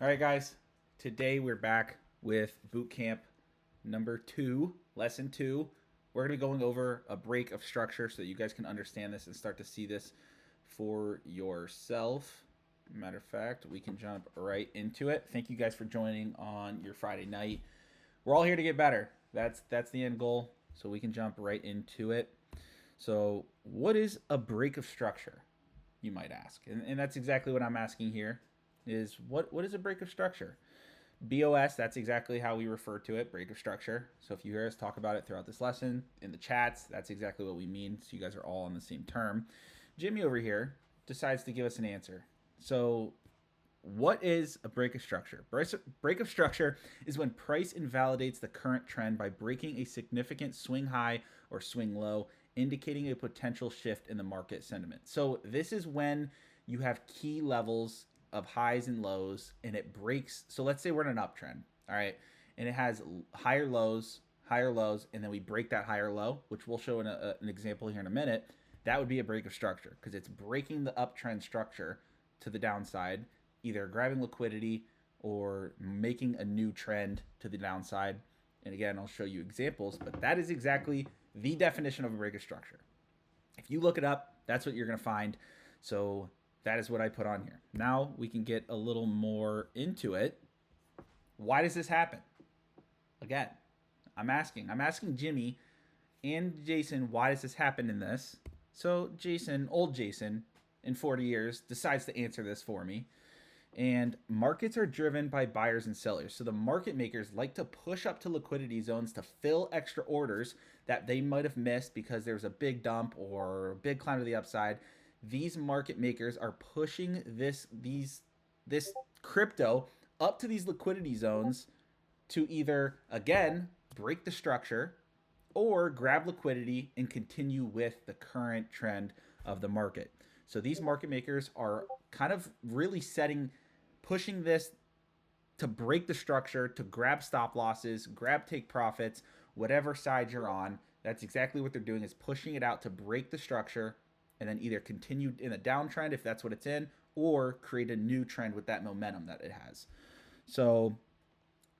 All right, guys. Today we're back with boot camp number 2, lesson 2. We're going to be going over a break of structure so that you guys can understand this and start to see this for yourself. Matter of fact, we can jump right into it. Thank you guys for joining on your Friday night. We're all here to get better. That's the end goal. So we can jump right into it. So, what is a break of structure? You might ask, and that's exactly what I'm asking here. Is what is a break of structure? BOS, that's exactly how we refer to it, break of structure. So if you hear us talk about it throughout this lesson in the chats, that's exactly what we mean. So you guys are all on the same term. Jimmy over here decides to give us an answer. So what is a break of structure? Break of structure is when price invalidates the current trend by breaking a significant swing high or swing low, indicating a potential shift in the market sentiment. So this is when you have key levels of highs and lows and it breaks. So let's say we're in an uptrend, all right, and it has higher lows, and then we break that higher low, which we'll show in an example here in a minute. That would be a break of structure because it's breaking the uptrend structure to the downside, either grabbing liquidity or making a new trend to the downside. And again, I'll show you examples, but that is exactly the definition of a break of structure. If you look it up, that's what you're going to find. So that is what I put on here. Now we can get a little more into it. Why does this happen? Again, I'm asking Jimmy and Jason, why does this happen in this? So Jason, old Jason, in 40 years, decides to answer this for me. And markets are driven by buyers and sellers. So the market makers like to push up to liquidity zones to fill extra orders that they might have missed because there's a big dump or a big climb to the upside. These market makers are pushing this crypto up to these liquidity zones to either again break the structure or grab liquidity and continue with the current trend of the market. So these market makers are kind of really pushing this to break the structure, to grab stop losses, grab take profits, whatever side you're on. That's exactly what they're doing, is pushing it out to break the structure and then either continue in a downtrend if that's what it's in, or create a new trend with that momentum that it has. So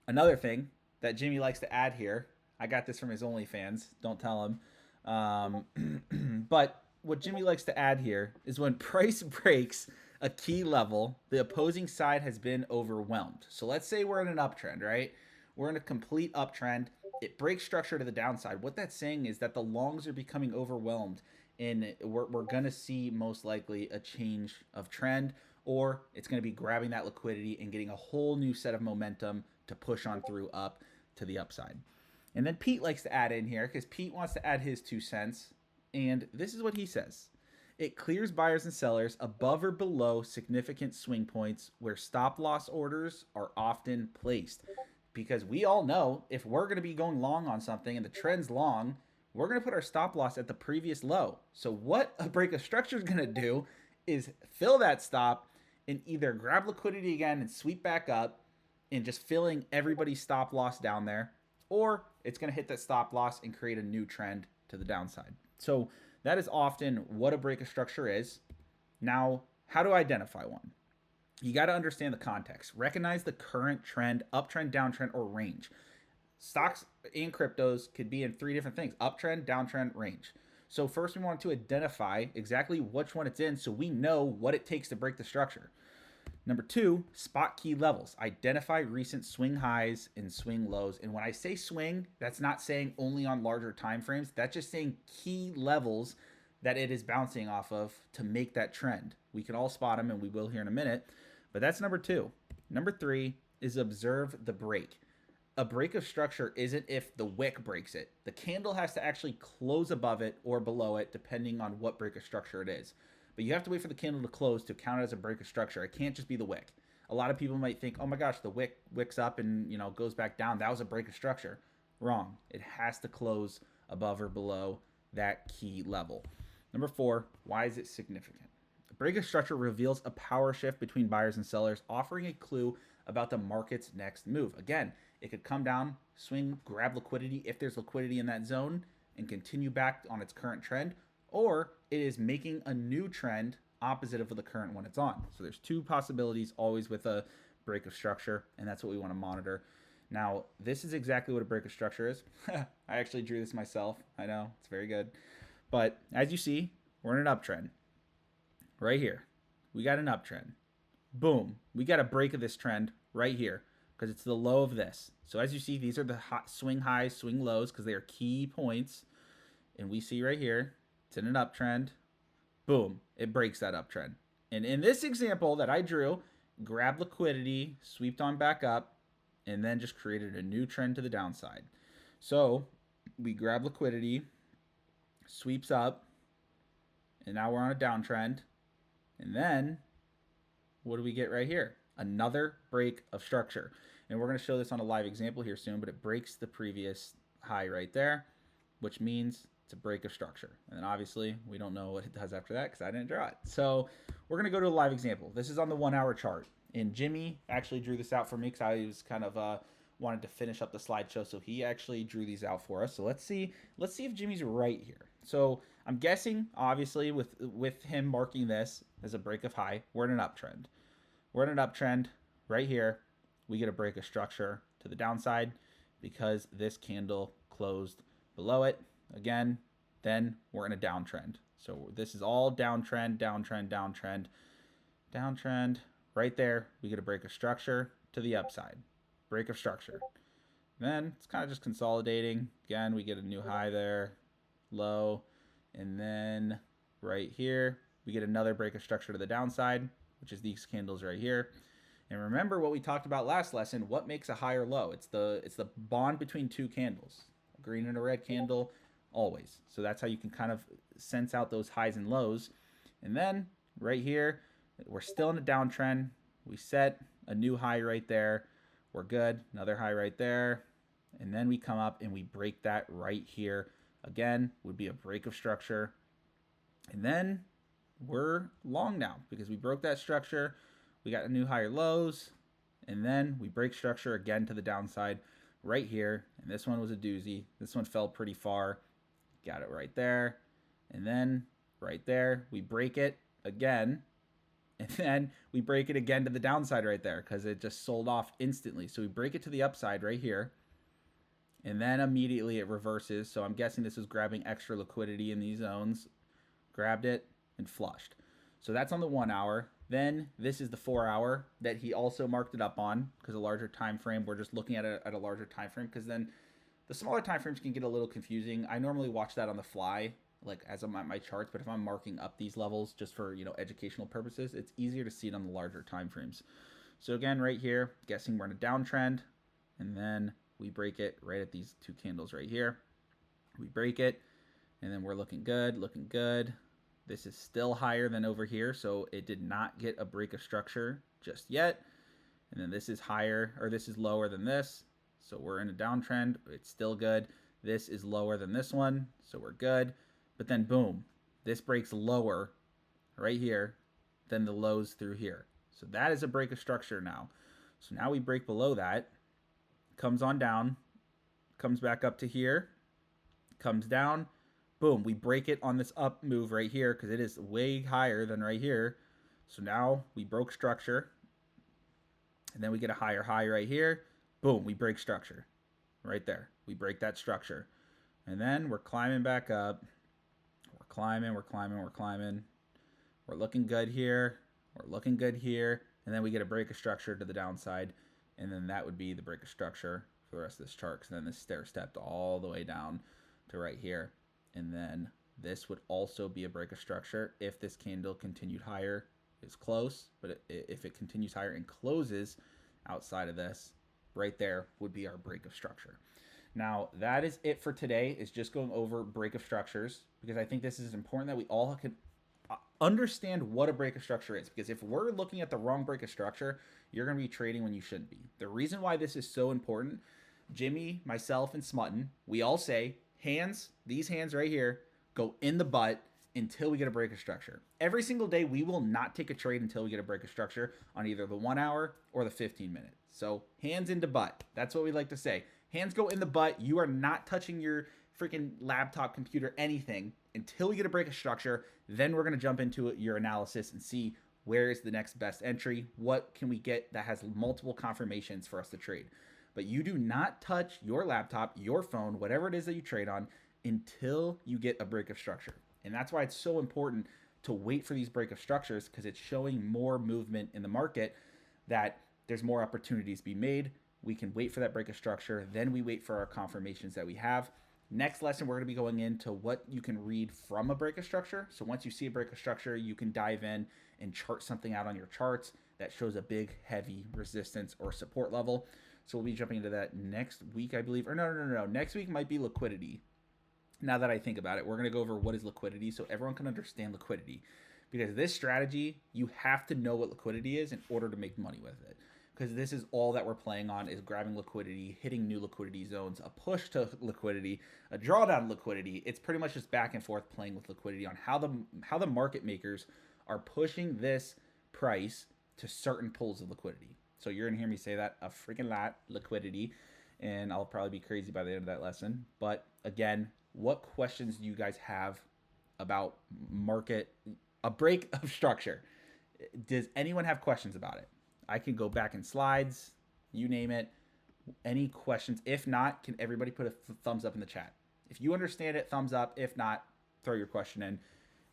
another thing that Jimmy likes to add here, I got this from his OnlyFans. Don't tell him. But what Jimmy likes to add here is when price breaks a key level, the opposing side has been overwhelmed. So let's say we're in an uptrend, right? We're in a complete uptrend. It breaks structure to the downside. What that's saying is that the longs are becoming overwhelmed, and we're going to see most likely a change of trend, or it's going to be grabbing that liquidity and getting a whole new set of momentum to push on through up to the upside. And then Pete likes to add in here because Pete wants to add his 2 cents. And this is what he says: it clears buyers and sellers above or below significant swing points where stop loss orders are often placed. Because we all know if we're going to be going long on something and the trend's long, we're going to put our stop loss at the previous low. So, what a break of structure is going to do is fill that stop and either grab liquidity again and sweep back up and just filling everybody's stop loss down there, or it's going to hit that stop loss and create a new trend to the downside. So that is often what a break of structure is. Now, how to identify one? You got to understand the context. Recognize the current trend, uptrend, downtrend, or range. Stocks and cryptos could be in 3 different things: uptrend, downtrend, range. So first we want to identify exactly which one it's in so we know what it takes to break the structure. Number 2, spot key levels. Identify recent swing highs and swing lows. And when I say swing, that's not saying only on larger time frames. That's just saying key levels that it is bouncing off of to make that trend. We can all spot them, and we will here in a minute. But that's number 2. Number 3 is observe the break. A break of structure isn't if the wick breaks it. The candle has to actually close above it or below it, depending on what break of structure it is. But you have to wait for the candle to close to count it as a break of structure. It can't just be the wick. A lot of people might think, oh my gosh, the wicks up and goes back down. That was a break of structure. Wrong. It has to close above or below that key level. Number 4, why is it significant? A break of structure reveals a power shift between buyers and sellers, offering a clue about the market's next move. Again, it could come down, swing, grab liquidity if there's liquidity in that zone, and continue back on its current trend, or it is making a new trend opposite of the current one it's on. So there's 2 possibilities always with a break of structure, and that's what we want to monitor. Now, this is exactly what a break of structure is. I actually drew this myself. I know, it's very good. But as you see, we're in an uptrend. Right here, we got an uptrend. Boom, we got a break of this trend right here because it's the low of this. So as you see, these are the swing highs, swing lows because they are key points. And we see right here, it's in an uptrend. Boom, it breaks that uptrend. And in this example that I drew, grabbed liquidity, swept on back up, and then just created a new trend to the downside. So we grab liquidity, sweeps up, and now we're on a downtrend. And then what do we get right here? Another break of structure. And we're going to show this on a live example here soon, but it breaks the previous high right there, which means it's a break of structure. And then obviously we don't know what it does after that because I didn't draw it. So we're going to go to a live example. This is on the 1 hour chart. And Jimmy actually drew this out for me because I was kind of wanted to finish up the slideshow. So he actually drew these out for us. So let's see if Jimmy's right here. So I'm guessing, obviously, with him marking this as a break of high, we're in an uptrend. We're in an uptrend right here. We get a break of structure to the downside because this candle closed below it. Again, then we're in a downtrend. So this is all downtrend, downtrend, downtrend, downtrend. Right there, we get a break of structure to the upside. Break of structure. Then it's kind of just consolidating. Again, we get a new high there, low. And then right here, we get another break of structure to the downside, which is these candles right here. And remember what we talked about last lesson, what makes a high or low? It's the bond between two candles, a green and a red candle, always. So that's how you can kind of sense out those highs and lows. And then right here, we're still in a downtrend. We set a new high right there. We're good. Another high right there. And then we come up and we break that right here. Again, would be a break of structure. And then we're long now because we broke that structure. We got a new higher lows. And then we break structure again to the downside right here. And this one was a doozy. This one fell pretty far. Got it right there. And then right there, we break it again. And then we break it again to the downside right there because it just sold off instantly. So we break it to the upside right here. And then immediately it reverses. So I'm guessing this was grabbing extra liquidity in these zones. Grabbed it and flushed. So that's on the 1 hour. Then this is the 4 hour that he also marked it up on because a larger time frame. We're just looking at it at a larger time frame because then the smaller time frames can get a little confusing. I normally watch that on the fly, like as I'm at my charts, but if I'm marking up these levels just for, educational purposes, it's easier to see it on the larger time frames. So again, right here, guessing we're in a downtrend, and then we break it right at these two candles right here. We break it, and then we're looking good, looking good. This is still higher than over here, so it did not get a break of structure just yet. And then this is higher, or this is lower than this, so we're in a downtrend. It's still good. This is lower than this one, so we're good. But then boom, this breaks lower right here than the lows through here. So that is a break of structure now. So now we break below that, comes on down, comes back up to here, comes down, boom, we break it on this up move right here because it is way higher than right here. So now we broke structure, and then we get a higher high right here. Boom, we break structure right there. We break that structure. And then we're climbing back up. We're climbing. We're looking good here. We're looking good here. And then we get a break of structure to the downside. And then that would be the break of structure for the rest of this chart. And then this stair stepped all the way down to right here. And then this would also be a break of structure if this candle continued higher. It's close, but if it continues higher and closes outside of this, right there would be our break of structure. Now, that is it for today, is just going over break of structures, because I think this is important that we all can understand what a break of structure is, because if we're looking at the wrong break of structure, you're going to be trading when you shouldn't be. The reason why this is so important, Jimmy, myself, and Smutton, we all say, hands, these hands right here, go in the butt until we get a break of structure. Every single day, we will not take a trade until we get a break of structure on either the 1 hour or the 15 minute. So hands into butt. That's what we like to say. Hands go in the butt. You are not touching your freaking laptop, computer, anything until we get a break of structure. Then we're going to jump into your analysis and see Where is the next best entry? What can we get that has multiple confirmations for us to trade? But you do not touch your laptop, your phone, whatever it is that you trade on until you get a break of structure. And that's why it's so important to wait for these break of structures, because it's showing more movement in the market, that there's more opportunities to be made. We can wait for that break of structure. Then we wait for our confirmations that we have. Next lesson, we're going to be going into what you can read from a break of structure. So once you see a break of structure, you can dive in and chart something out on your charts that shows a big, heavy resistance or support level. So we'll be jumping into that next week, I believe. Or no. Next week might be liquidity. Now that I think about it, we're going to go over what is liquidity so everyone can understand liquidity. Because this strategy, you have to know what liquidity is in order to make money with it. Because this is all that we're playing on, is grabbing liquidity, hitting new liquidity zones, a push to liquidity, a drawdown liquidity. It's pretty much just back and forth playing with liquidity on how the market makers are pushing this price to certain pools of liquidity. So you're gonna hear me say that a freaking lot, liquidity, and I'll probably be crazy by the end of that lesson. But again, what questions do you guys have about market, a break of structure? Does anyone have questions about it? I can go back in slides, you name it. Any questions? If not, can everybody put a thumbs up in the chat? If you understand it, thumbs up. If not, throw your question in,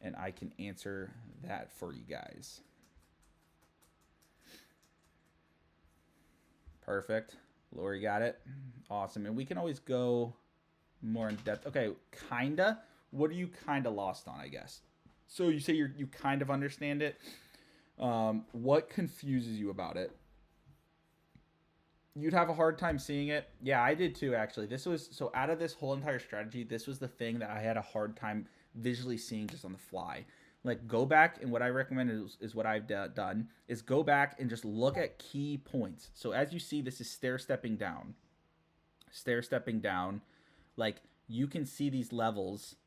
and I can answer that for you guys. Perfect. Lori got it. Awesome. And we can always go more in depth. Okay, kinda. What are you kinda lost on, I guess? So you say you kind of understand it. What confuses you about it? You'd have a hard time seeing it. Yeah, I did too, actually. This was, so out of this whole entire strategy, this was the thing that I had a hard time visually seeing just on the fly. Like, go back, and what I recommend is what I've done, is go back and just look at key points. So as you see, this is stair-stepping down. Stair-stepping down. Like, you can see these levels.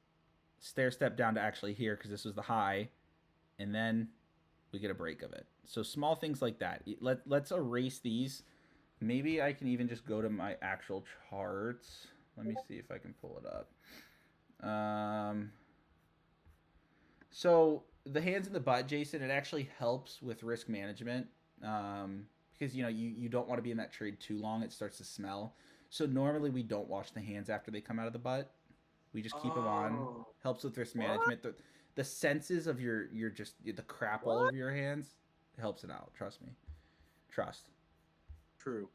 Stair-step down to actually here, because this was the high. And then we get a break of it. So small things like that. Let's erase these. Maybe I can even just go to my actual charts. Let me see if I can pull it up. So the hands in the butt, Jason, it actually helps with risk management, because you don't want to be in that trade too long. It starts to smell. So normally we don't wash the hands after they come out of the butt. We just keep them on. Helps with risk management. The senses of your just the crap all over your hands helps it out. Trust me. Trust. True.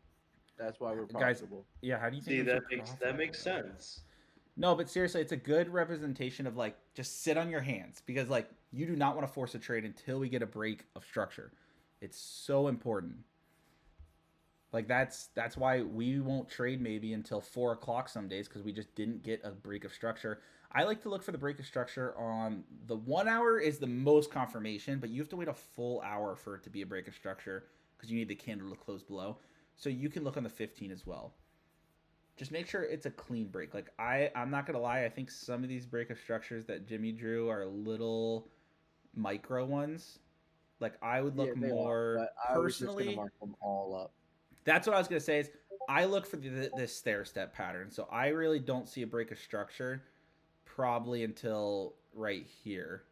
That's why we're profitable. Guys, yeah, how do you think That makes sense. No, but seriously, it's a good representation of, like, just sit on your hands, because, like, you do not want to force a trade until we get a break of structure. It's so important. Like, that's why we won't trade maybe until 4 o'clock some days, because we just didn't get a break of structure. I like to look for the break of structure on the 1 hour is the most confirmation, but you have to wait a full hour for it to be a break of structure, because you need the candle to close below. So you can look on the 15 as well. Just make sure it's a clean break. Like, I'm not gonna lie, I think some of these break of structures that Jimmy drew are little micro ones. Like, I would look more but I was just personally. gonna mark them all up. That's what I was gonna say. Is I look for this stair step pattern. So I really don't see a break of structure probably until right here.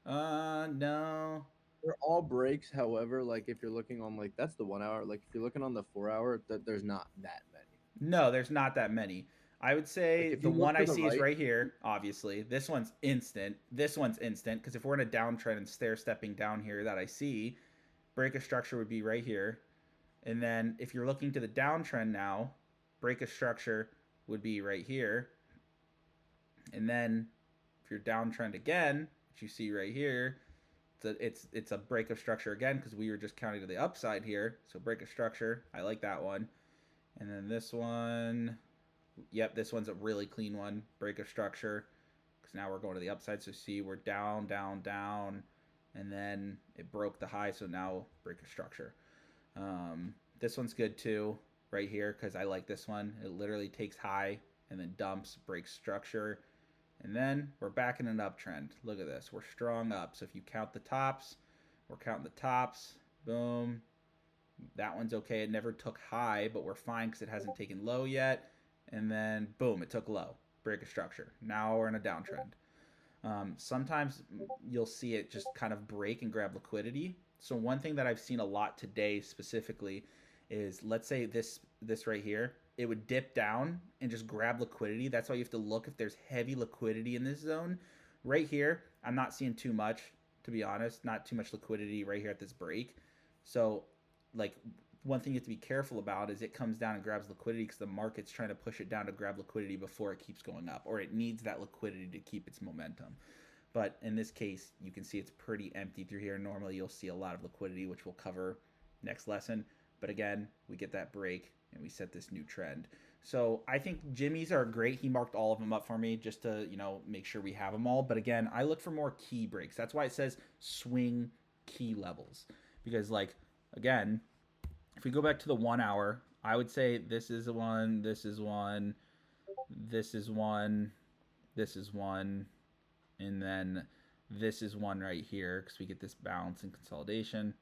No. They're all breaks. However, like if you're looking on like that's the 1 hour. Like if you're looking on the 4 hour, there's not that many. No, there's not that many. I would say Like, the one I see is right here, obviously. This one's instant. This one's instant, because if we're in a downtrend and stair-stepping down here that I see, break of structure would be right here. And then if you're looking to the downtrend now, break of structure would be right here. And then if you're downtrend again, which you see right here, it's a break of structure again, because we were just counting to the upside here. So break of structure, I like that one. And then this one, yep, this one's a really clean one. Break of structure, because now we're going to the upside. So see, we're down, down, down, and then it broke the high. So now break of structure. This one's good too, right here, because I like this one. It literally takes high and then dumps, breaks structure, and then we're back in an uptrend. Look at this, we're strong up. So if you count the tops, we're counting the tops. Boom. That one's okay. It never took high, but we're fine because it hasn't taken low yet. And then, boom, it took low. Break of structure. Now we're in a downtrend. Sometimes you'll see it just kind of break and grab liquidity. So one thing that I've seen a lot today specifically is, let's say this right here, it would dip down and just grab liquidity. That's why you have to look if there's heavy liquidity in this zone. Right here, I'm not seeing too much, to be honest, not too much liquidity right here at this break. So like one thing you have to be careful about is it comes down and grabs liquidity because the market's trying to push it down to grab liquidity before it keeps going up, or it needs that liquidity to keep its momentum. But in this case, you can see it's pretty empty through here. Normally you'll see a lot of liquidity, which we'll cover next lesson. But again, we get that break and we set this new trend. So I think Jimmy's are great. He marked all of them up for me just to, make sure we have them all. But again, I look for more key breaks. That's why it says swing key levels. Because again, if we go back to the 1 hour, I would say this is one, this is one, this is one, this is one, and then this is one right here because we get this bounce and consolidation,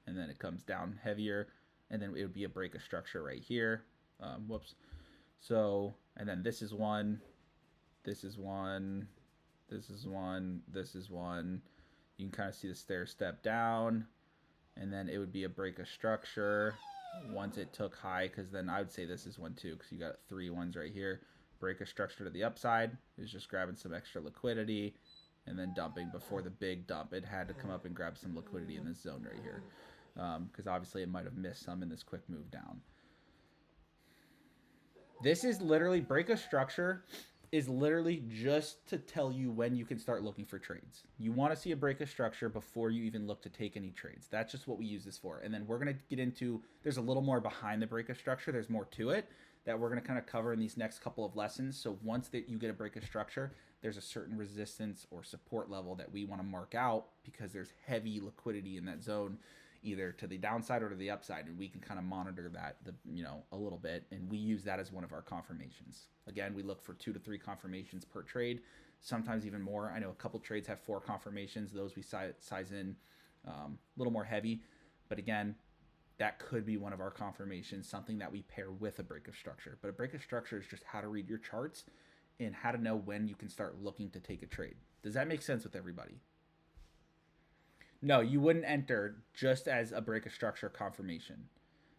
and then it comes down heavier, and then it would be a break of structure right here. Whoops. So, and then this is one, this is one, this is one, this is one. You can kind of see the stair step down, and then it would be a break of structure once it took high, because then I would say this is one too, because you got 3 ones right here. Break of structure to the upside is just grabbing some extra liquidity and then dumping before the big dump. It had to come up and grab some liquidity in this zone right here, because obviously it might have missed some in this quick move down. This is literally, break of structure is literally just to tell you when you can start looking for trades. You want to see a break of structure before you even look to take any trades. That's just what we use this for. And then we're going to get into, there's a little more behind the break of structure. There's more to it that we're going to kind of cover in these next couple of lessons. So once that you get a break of structure, there's a certain resistance or support level that we want to mark out because there's heavy liquidity in that zone, either to the downside or to the upside, and we can kind of monitor that a little bit, and we use that as one of our confirmations. Again, we look for 2 to 3 confirmations per trade, sometimes even more. I know a couple trades have 4 confirmations. Those we size in a little more heavy, but again, that could be one of our confirmations, something that we pair with a break of structure. But a break of structure is just how to read your charts and how to know when you can start looking to take a trade. Does that make sense with everybody? No, you wouldn't enter just as a break of structure confirmation.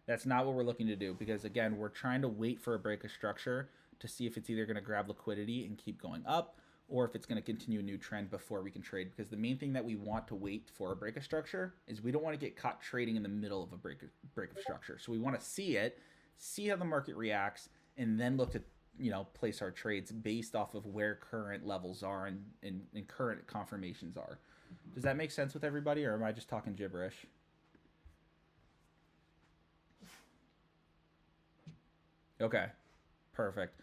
That's not what we're looking to do, because again, we're trying to wait for a break of structure to see if it's either going to grab liquidity and keep going up, or if it's going to continue a new trend before we can trade. Because the main thing that we want to wait for a break of structure is we don't want to get caught trading in the middle of a break of structure. So we want to see it, see how the market reacts, and then look to place our trades based off of where current levels are and current confirmations are. Does that make sense with everybody, or am I just talking gibberish? Okay, perfect.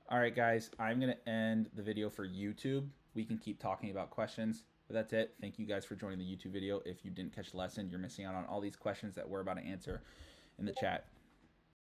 All right, guys, I'm going to end the video for YouTube. We can keep talking about questions, but that's it. Thank you guys for joining the YouTube video. If you didn't catch the lesson, you're missing out on all these questions that we're about to answer in the chat.